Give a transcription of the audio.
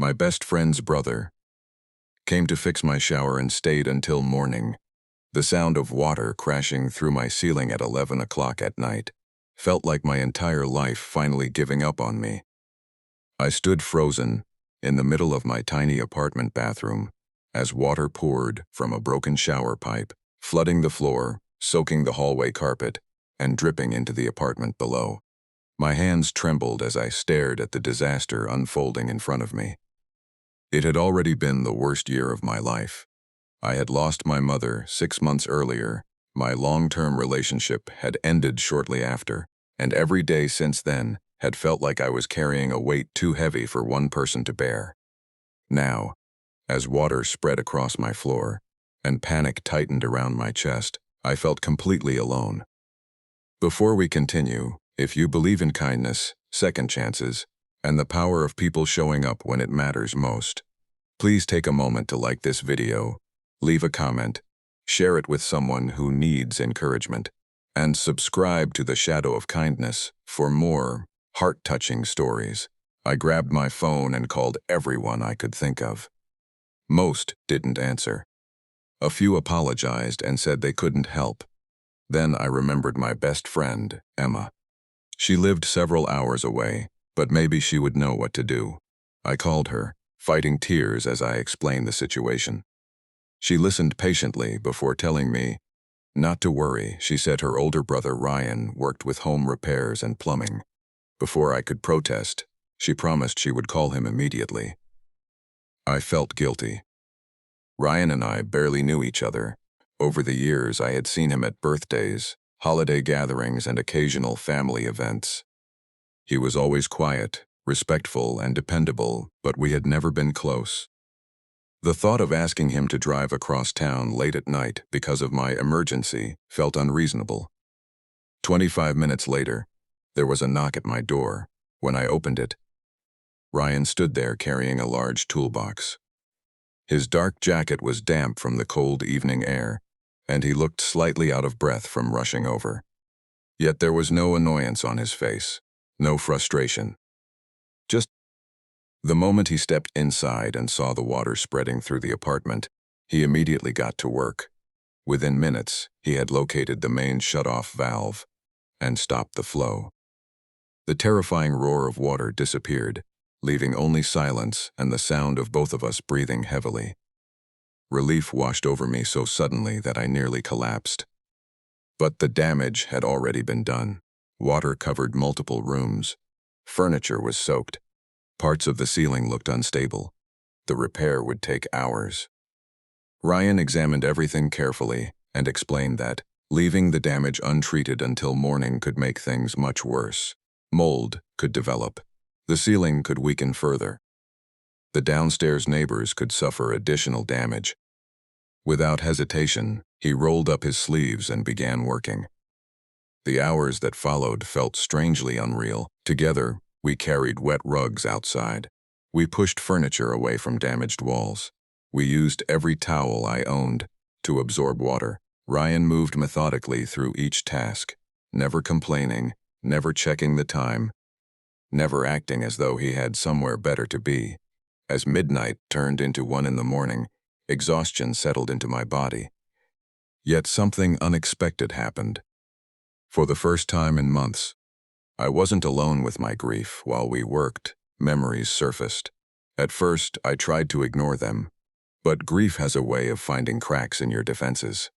My best friend's brother came to fix my shower and stayed until morning. The sound of water crashing through my ceiling at 11 o'clock at night felt like my entire life finally giving up on me. I stood frozen in the middle of my tiny apartment bathroom as water poured from a broken shower pipe, flooding the floor, soaking the hallway carpet, and dripping into the apartment below. My hands trembled as I stared at the disaster unfolding in front of me. It had already been the worst year of my life. I had lost my mother 6 months earlier, my long-term relationship had ended shortly after, and every day since then had felt like I was carrying a weight too heavy for one person to bear. Now, as water spread across my floor and panic tightened around my chest, I felt completely alone. Before we continue, if you believe in kindness, second chances, and the power of people showing up when it matters most, please take a moment to like this video, leave a comment, share it with someone who needs encouragement, and subscribe to The Shadow of Kindness for more heart-touching stories. I grabbed my phone and called everyone I could think of. Most didn't answer. A few apologized and said they couldn't help. Then I remembered my best friend, Emma. She lived several hours away, but maybe she would know what to do. I called her, fighting tears as I explained the situation. She listened patiently before telling me not to worry. She said her older brother Ryan worked with home repairs and plumbing. Before I could protest, she promised she would call him immediately. I felt guilty. Ryan and I barely knew each other. Over the years, I had seen him at birthdays, holiday gatherings, and occasional family events. He was always quiet, respectful, and dependable, but we had never been close. The thought of asking him to drive across town late at night because of my emergency felt unreasonable. 25 minutes later, there was a knock at my door. When I opened it, Ryan stood there carrying a large toolbox. His dark jacket was damp from the cold evening air, and he looked slightly out of breath from rushing over. Yet there was no annoyance on his face, no frustration. Just the moment he stepped inside and saw the water spreading through the apartment, he immediately got to work. Within minutes, he had located the main shut-off valve and stopped the flow. The terrifying roar of water disappeared, leaving only silence and the sound of both of us breathing heavily. Relief washed over me so suddenly that I nearly collapsed. But the damage had already been done. Water covered multiple rooms. Furniture was soaked. Parts of the ceiling looked unstable. The repair would take hours. Ryan examined everything carefully and explained that leaving the damage untreated until morning could make things much worse. Mold could develop. The ceiling could weaken further. The downstairs neighbors could suffer additional damage. Without hesitation, he rolled up his sleeves and began working. The hours that followed felt strangely unreal. Together, we carried wet rugs outside. We pushed furniture away from damaged walls. We used every towel I owned to absorb water. Ryan moved methodically through each task, never complaining, never checking the time, never acting as though he had somewhere better to be. As midnight turned into 1 in the morning, exhaustion settled into my body. Yet something unexpected happened. For the first time in months, I wasn't alone with my grief. While we worked, memories surfaced. At first, I tried to ignore them, but grief has a way of finding cracks in your defenses.